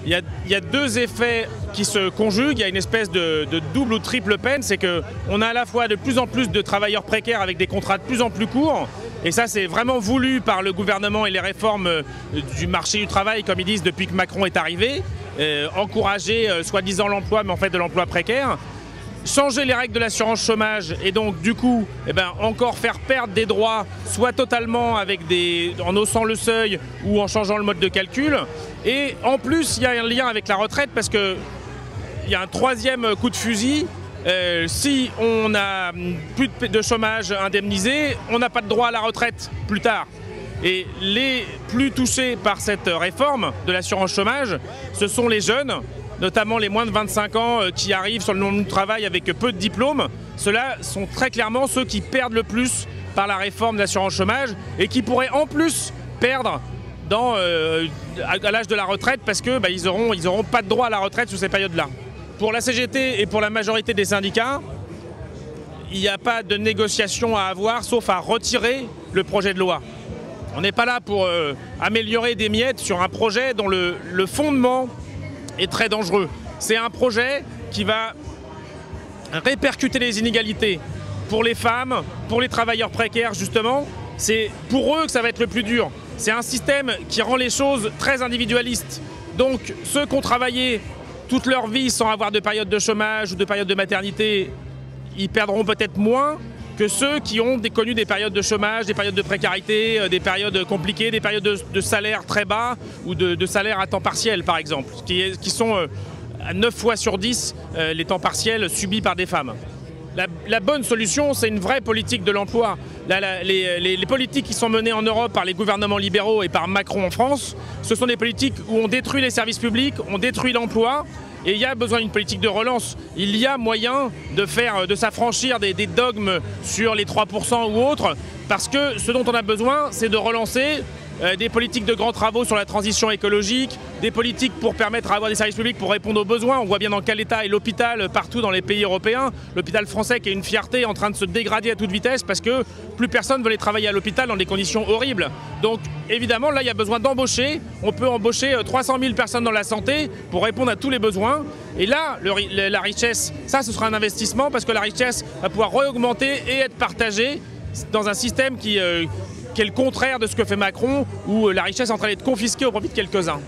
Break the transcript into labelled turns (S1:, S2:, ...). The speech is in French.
S1: Il y a deux effets qui se conjuguent. Il y a une espèce de double ou triple peine. C'est qu'on a à la fois de plus en plus de travailleurs précaires avec des contrats de plus en plus courts. Et ça, c'est vraiment voulu par le gouvernement et les réformes du marché du travail, comme ils disent, depuis que Macron est arrivé. Encourager soi-disant l'emploi, mais en fait de l'emploi précaire. Changer les règles de l'assurance chômage et donc du coup encore faire perdre des droits, soit totalement en haussant le seuil ou en changeant le mode de calcul. Et en plus il y a un lien avec la retraite parce qu'il y a un troisième coup de fusil. Si on n'a plus de chômage indemnisé, on n'a pas de droit à la retraite plus tard. Et les plus touchés par cette réforme de l'assurance chômage, ce sont les jeunes, notamment les moins de 25 ans qui arrivent sur le monde du travail avec peu de diplômes. Ceux-là sont très clairement ceux qui perdent le plus par la réforme de l'assurance chômage et qui pourraient en plus perdre à l'âge de la retraite parce qu'ils auront pas de droit à la retraite sur ces périodes-là. Pour la CGT et pour la majorité des syndicats, il n'y a pas de négociation à avoir sauf à retirer le projet de loi. On n'est pas là pour améliorer des miettes sur un projet dont le fondement est très dangereux. C'est un projet qui va répercuter les inégalités pour les femmes, pour les travailleurs précaires justement. C'est pour eux que ça va être le plus dur. C'est un système qui rend les choses très individualistes. Donc ceux qui ont travaillé toute leur vie sans avoir de période de chômage ou de période de maternité, ils perdront peut-être moins que ceux qui ont connu des périodes de chômage, des périodes de précarité, des périodes compliquées, des périodes de salaire très bas ou de salaire à temps partiel par exemple, qui sont à 9 fois sur 10 les temps partiels subis par des femmes. La bonne solution, c'est une vraie politique de l'emploi. Les politiques qui sont menées en Europe par les gouvernements libéraux et par Macron en France, ce sont des politiques où on détruit les services publics, on détruit l'emploi. Et il y a besoin d'une politique de relance. Il y a moyen de s'affranchir des dogmes sur les 3% ou autres, parce que ce dont on a besoin, c'est de relancer des politiques de grands travaux sur la transition écologique, des politiques pour permettre d'avoir des services publics pour répondre aux besoins. On voit bien dans quel état est l'hôpital partout dans les pays européens. L'hôpital français qui est une fierté en train de se dégrader à toute vitesse parce que plus personne veut aller travailler à l'hôpital dans des conditions horribles. Donc évidemment là il y a besoin d'embaucher. On peut embaucher 300 000 personnes dans la santé pour répondre à tous les besoins. Et là la richesse, ça ce sera un investissement parce que la richesse va pouvoir réaugmenter et être partagée dans un système qui est le contraire de ce que fait Macron, où la richesse est en train d'être confisquée au profit de quelques-uns.